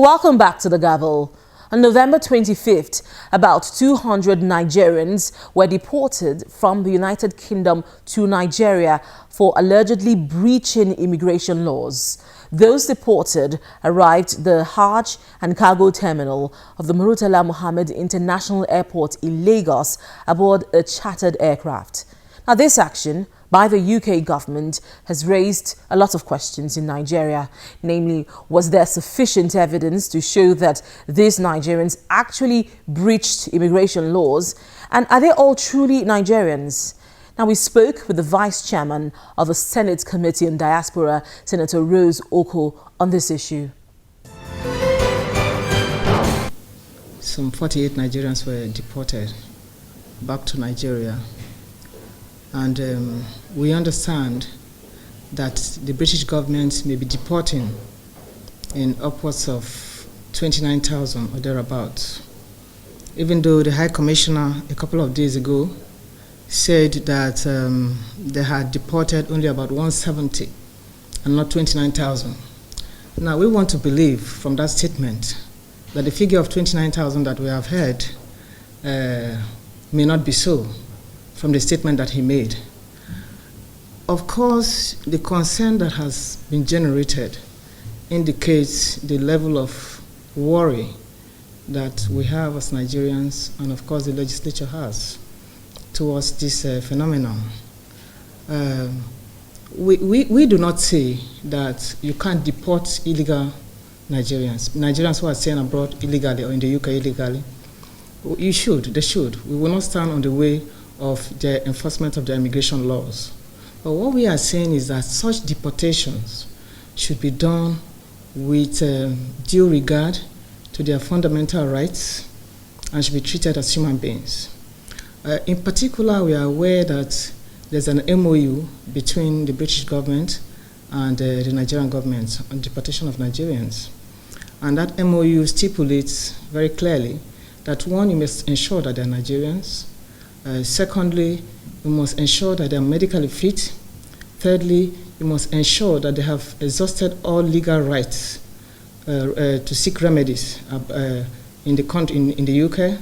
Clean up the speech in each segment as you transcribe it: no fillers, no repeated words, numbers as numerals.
Welcome back to the Gavel. On November 25th, about 200 Nigerians were deported from the United Kingdom to Nigeria for allegedly breaching immigration laws. Those deported arrived at the Hajj and Cargo Terminal of the Murtala Mohammed International Airport in Lagos aboard a chartered aircraft. Now, this action by the UK government has raised a lot of questions in Nigeria. Namely, was there sufficient evidence to show that these Nigerians actually breached immigration laws? And are they all truly Nigerians? Now, we spoke with the Vice Chairman of the Senate Committee on Diaspora, Senator Rose Okoh, on this issue. Some 48 Nigerians were deported back to Nigeria. And we understand that the British government may be deporting in upwards of 29,000 or thereabouts. Even though the High Commissioner a couple of days ago said that they had deported only about 170 and not 29,000. Now, we want to believe from that statement that the figure of 29,000 that we have heard may not be so, from the statement that he made. Of course, the concern that has been generated indicates the level of worry that we have as Nigerians, and of course the legislature has, towards this phenomenon. We do not say that you can't deport illegal Nigerians who are staying abroad illegally or in the UK illegally. They should. We will not stand on the way of the enforcement of the immigration laws. But what we are saying is that such deportations should be done with due regard to their fundamental rights and should be treated as human beings. In particular, we are aware that there's an MOU between the British government and the Nigerian government on deportation of Nigerians. And that MOU stipulates very clearly that, one, you must ensure that they're Nigerians. Secondly, you must ensure that they are medically fit. Thirdly, you must ensure that they have exhausted all legal rights to seek remedies in the country, in the UK.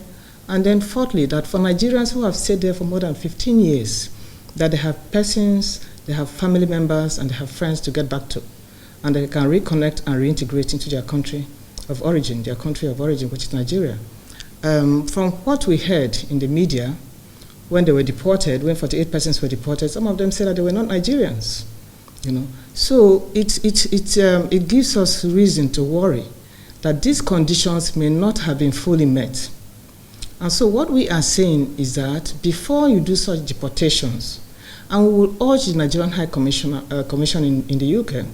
And then fourthly, that for Nigerians who have stayed there for more than 15 years, that they have persons, they have family members, and they have friends to get back to, and they can reconnect and reintegrate into their country of origin, which is Nigeria. From what we heard in the media, when they were deported, when 48 persons were deported, some of them said that they were not Nigerians. So it gives us reason to worry that these conditions may not have been fully met. And so what we are saying is that before you do such deportations, and we will urge the Nigerian High Commission in the UK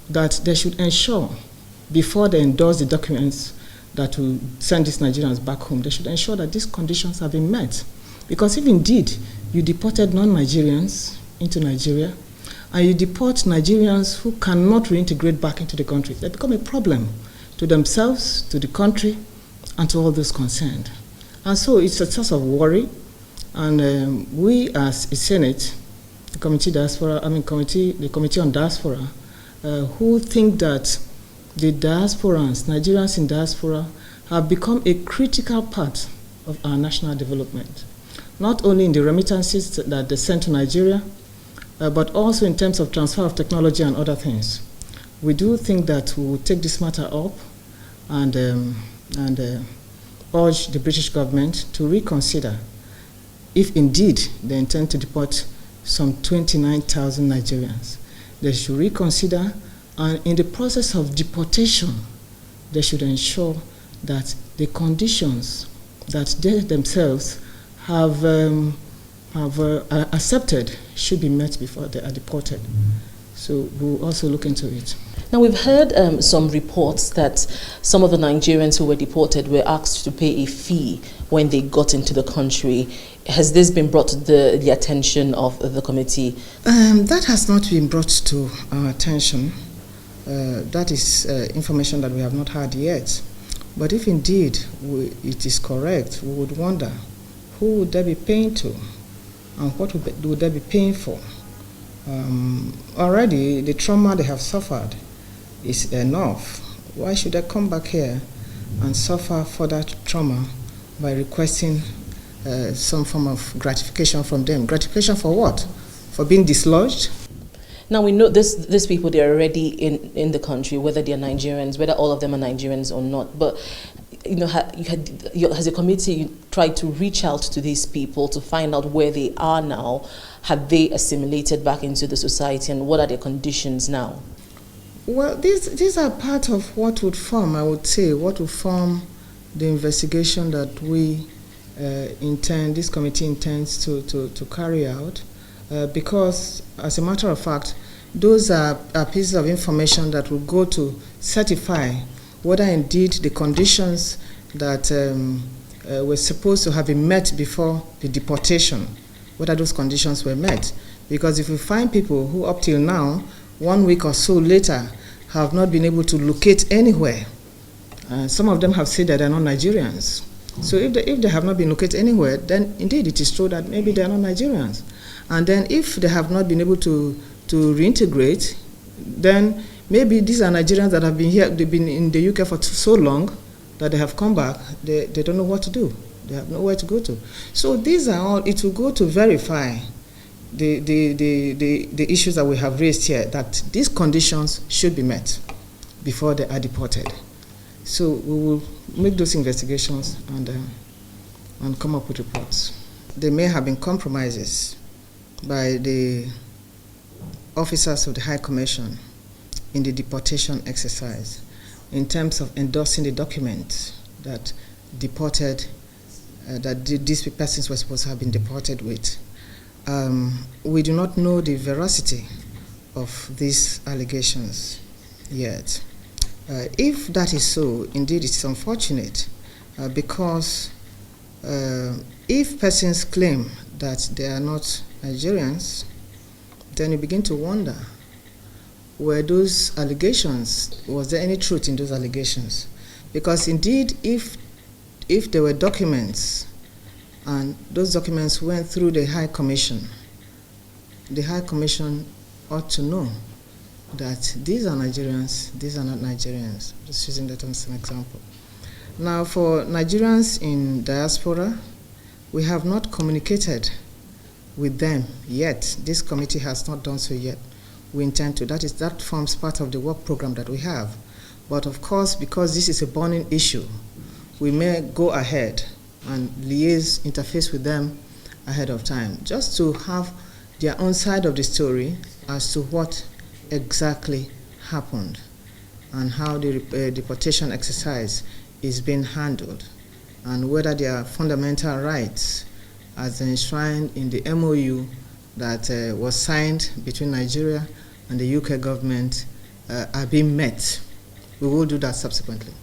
that they should ensure, before they endorse the documents that will send these Nigerians back home, they should ensure that these conditions have been met. Because if indeed you deported non-Nigerians into Nigeria, and you deport Nigerians who cannot reintegrate back into the country, they become a problem to themselves, to the country, and to all those concerned. And so it's a source of worry, and we as a Senate, the Committee on Diaspora, who think that the diasporans, Nigerians in diaspora, have become a critical part of our national development, not only in the remittances that they send to Nigeria, but also in terms of transfer of technology and other things. We do think that we will take this matter up and urge the British government to reconsider if indeed they intend to deport some 29,000 Nigerians. They should reconsider, and in the process of deportation, they should ensure that the conditions that they themselves have accepted should be met before they are deported. So we'll also look into it. Now, we've heard some reports that some of the Nigerians who were deported were asked to pay a fee when they got into the country. Has this been brought to the attention of the committee? That has not been brought to our attention. That is information that we have not had yet. But if indeed it is correct, we would wonder who would they be paying to, and what would they be paying for? Already, the trauma they have suffered is enough Why should they come back here and suffer further trauma by requesting some form of gratification from them? Gratification for what? For being dislodged? Now we know these people, they're already in the country, whether they're Nigerians, whether all of them are Nigerians or not. But has a committee tried to reach out to these people to find out where they are now? Have they assimilated back into the society, and what are their conditions now? Well, these are part of what would form, I would say, what would form the investigation that we this committee intends to carry out. Because, as a matter of fact, those are pieces of information that will go to certify whether indeed the conditions that were supposed to have been met before the deportation, whether those conditions were met. Because if we find people who up till now, 1 week or so later, have not been able to locate anywhere, some of them have said that they're not Nigerians. So if they have not been located anywhere, then indeed it is true that maybe they are not Nigerians. And then if they have not been able to reintegrate, then maybe these are Nigerians that have been here, they've been in the UK for so long that they have come back, they don't know what to do. They have nowhere to go to. So these are all, it will go to verify the issues that we have raised here, that these conditions should be met before they are deported. So we will make those investigations and come up with reports. There may have been compromises by the officers of the High Commission in the deportation exercise in terms of endorsing the document that deported, that these persons were supposed to have been deported with. We do not know the veracity of these allegations yet. If that is so, indeed it's unfortunate because if persons claim that they are not Nigerians, then you begin to wonder, were those allegations, was there any truth in those allegations? Because indeed, if there were documents and those documents went through the High Commission ought to know that these are Nigerians, these are not Nigerians. Just using that as an example. Now, for Nigerians in diaspora, we have not communicated with them yet. This committee has not done so yet. We intend to. That forms part of the work program that we have. But of course, because this is a burning issue, we may go ahead and interface with them ahead of time, just to have their own side of the story as to what exactly happened and how the deportation exercise is being handled, and whether their fundamental rights as enshrined in the MOU that was signed between Nigeria and the UK government are being met. We will do that subsequently.